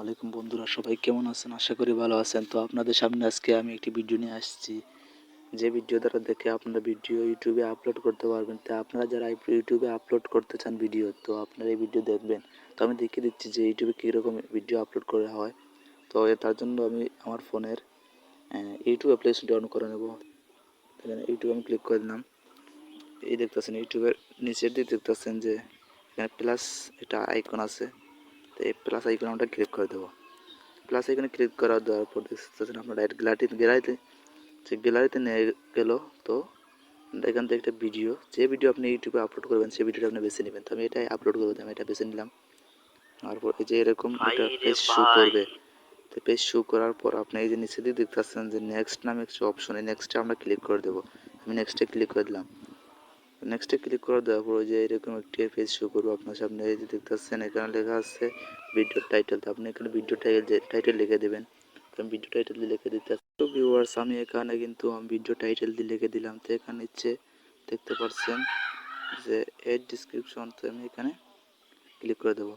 আলাইকুম বন্ধুরা, সবাই কেমন আছেন? আশা করি ভালো আছেন। তো আপনাদের সামনে আজকে আমি একটি ভিডিও নিয়ে আসছি, যে ভিডিও দ্বারা দেখে আপনারা ভিডিও ইউটিউবে আপলোড করতে পারবেন। তো আপনারা যারা ইউটিউবে আপলোড করতে চান ভিডিও, তো আপনারা এই ভিডিও দেখবেন। তো আমি দেখিয়ে দিচ্ছি যে ইউটিউবে কীরকম ভিডিও আপলোড করা হয়। তো তার জন্য আমি আমার ফোনের ইউটিউব অ্যাপ্লিকেশনটি অন করে নেব। এখানে ইউটিউব আমি ক্লিক করে দিলাম। এই দেখতেছেন ইউটিউবের নিচের দিকে দেখতেছেন যে এখানে প্লাস একটা আইকন আছে। তো এই প্লাস আইকনে আমরা ক্লিক করে দেবো। প্লাস এখানে ক্লিক দেওয়ার পর দেখতেছেন আপনার ডাইরেক্ট গ্যালারিতে নিয়ে গেল। তো এখান থেকে একটা ভিডিও, যে ভিডিও আপনি ইউটিউবে আপলোড করবেন সেই ভিডিওটা আপনি বেছে নেবেন। তো আমি এটাই আপলোড করবো, আমি এটা বেছে নিলাম। তারপর এই যে এরকম একটা পেজ শো করবে। তো পেজ শো করার পর আপনি এই যে নিচে দিয়ে দেখতেছেন যে নেক্সট নামে কিছু অপশন, এই নেক্সটে আমরা ক্লিক করে দেবো। আমি নেক্সটে ক্লিক করে দিলাম। নেক্সটে ক্লিক করে দেওয়ার পর যে এরকম একটি পেজ শো করবো আপনার সামনে। এই যে দেখতেছেন এখানে লেখা আছে ভিডিও টাইটেল। তো আপনি এখানে ভিডিও টাইটেল লিখে দেবেন। আমি ভিডিও টাইটেল দিয়ে লিখে দিতে। তো ভিউয়ার্স, আমি এখানে কিন্তু ভিডিও টাইটেল দিয়ে লিখে দিলাম। তো এখানে নিচে দেখতে পাচ্ছেন যে এড ডিসক্রিপশন। তো আমি এখানে ক্লিক করে দেবো।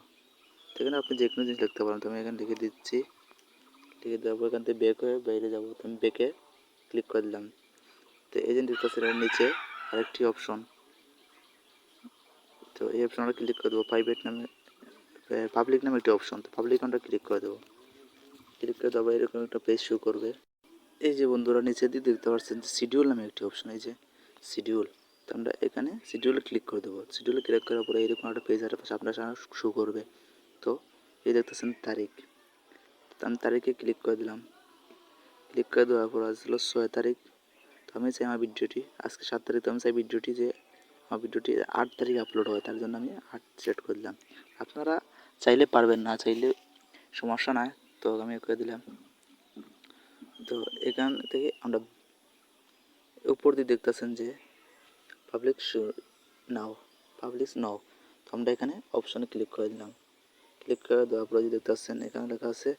তো এখানে আপনি যে কোনো জিনিস লিখতে পারেন। তো আমি এখানে লিখে দিচ্ছি। লিখে দেওয়ার পর এখান থেকে ব্যাক হয়ে বাইরে যাবো। তো আমি ব্যাকে ক্লিক করে দিলাম। তো এই যে দেখতেছেন এর নিচে আরেকটি অপশন। তো এই অপশনটা ক্লিক করে দেবো। প্রাইভেট নামে পাবলিক নামে একটি অপশন। তো পাবলিক আমরা ক্লিক করে দেবো। ক্লিক করে দেবো, এরকম একটা পেজ শো করবে। এই যে বন্ধুরা নিচে দিয়ে দেখতে পাচ্ছেন যে শিডিউল নামে একটি অপশন, এই যে শিডিউল। তো আমরা এখানে শিডিউলে ক্লিক করে দেবো। শিডিউলে ক্লিক করার পরে এরকম একটা পেজ আপনার সামনে শো করবে। তো এই দেখতেছেন তারিখ। তো আমি তারিখে ক্লিক করে দিলাম। ক্লিক করে দেওয়ার পর আসলো 6 তারিখ। তো আমি চাই আমার ভিডিওটি আজকে 7 তারিখ। তো আমি চাই ভিডিওটি যে আমার ভিডিওটি 8 তারিখ আপলোড হয়, তার জন্য আমি 8 সেট করে দিলাম। আপনারা চাইলে পারবেন, না চাইলে সমস্যা নাই। তো আমি করে দিলাম। তো এখান থেকে আমরা উপর দিয়ে দেখতেছেন যে পাবলিক নাও। তো আমরা এখানে অপশনে ক্লিক করে দিলাম। ক্লিক করে দেওয়ার পরে দেখতে পাচ্ছেন এখানে লেখা আছে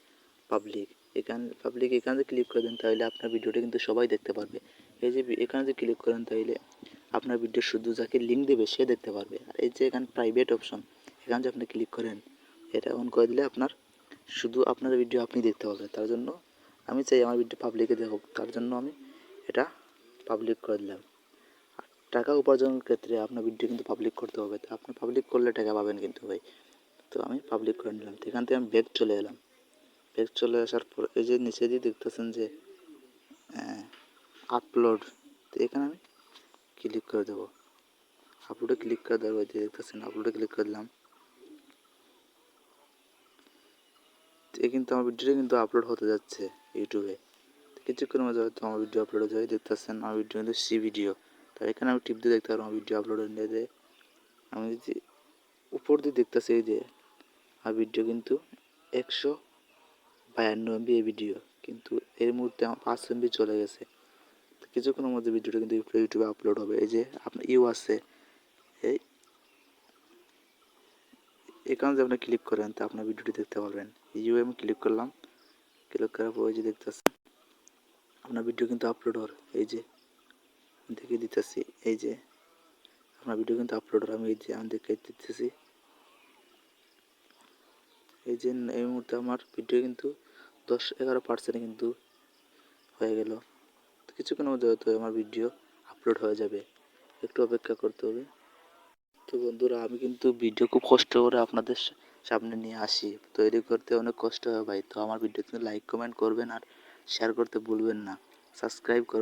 পাবলিক। এখানে যে ক্লিক করে দেন তাহলে আপনার ভিডিওটা কিন্তু সবাই দেখতে পারবে। এই যে এখানে যে ক্লিক করেন তাহলে আপনার ভিডিও শুধু যাকে লিঙ্ক দেবে সে দেখতে পারবে। আর এই যে এখানে প্রাইভেট অপশন, এখানে যে আপনি ক্লিক করেন, এটা অন করে দিলে আপনার শুধু আপনার ভিডিও আপনি দেখতে পাবেন। তার জন্য আমি চাই আমার ভিডিও পাবলিকে দেখুক, তার জন্য আমি এটা পাবলিক করে দিলাম। টাকা উপার্জনের ক্ষেত্রে আপনার ভিডিও কিন্তু পাবলিক করতে হবে। তো আপনি পাবলিক করলে টাকা পাবেন কিন্তু ভাই। তো আমি পাবলিক করে নিলাম। তো এখান থেকে আমি ব্যাক চলে এলাম। ব্যাক চলে আসার পর এই যে নিচে দিয়ে দেখতেছেন যে আপলোড। তো এখানে আমি ক্লিক করে দেবো। আপলোডে ক্লিক করে দেওয়ার পর দেখতেছেন আপলোডে ক্লিক করে দিলাম। তো কিন্তু আমার ভিডিওটা কিন্তু আপলোড হতে যাচ্ছে ইউটিউবে। কিছুক্ষণের মধ্যে হয়তো আমার ভিডিও আপলোড হয়ে যায়। দেখতেছেন আমার ভিডিও কিন্তু ভিডিও। তো এখানে আমি টিপ দিয়ে দেখতে পারবো আমার ভিডিও আপলোড হয়ে যায়। আমি যদি উপর দিয়ে দেখতেছি এই যে আমার ভিডিও কিন্তু 152 MB এই ভিডিও, কিন্তু এর মুহূর্তে আমার 5 MB চলে গেছে। কিছুক্ষণের মধ্যে ভিডিওটা কিন্তু ইউটিউবে আপলোড হবে। এই যে আপনার আছে এই এখানে যে আপনি ক্লিক করেন তা আপনার ভিডিওটি দেখতে পারবেন। আমি ক্লিক করলাম। ক্লিক করার পর এই যে দেখতেছেন আপনার ভিডিও কিন্তু আপলোড হওয়ার, এই যে দেখে দিতেছি এই যে আপনার ভিডিও কিন্তু আপলোড হওয়ার আমি দেখে দিতেছি। এই যে এই মুহূর্তে আমার ভিডিও কিন্তু 10-11% কিন্তু হয়ে গেল। কিছুক্ষণের মধ্যে হয়তো আমার ভিডিও আপলোড হয়ে যাবে, একটু অপেক্ষা করতে হবে। তো বন্ধুরা, আমি কিন্তু ভিডিও খুব কষ্ট করে আপনাদের সামনে নিয়ে আসি, তৈরি করতে অনেক কষ্ট হয় ভাই। তো আমার ভিডিওতে লাইক কমেন্ট করবেন আর শেয়ার করতে ভুলবেন না, সাবস্ক্রাইব করবেন।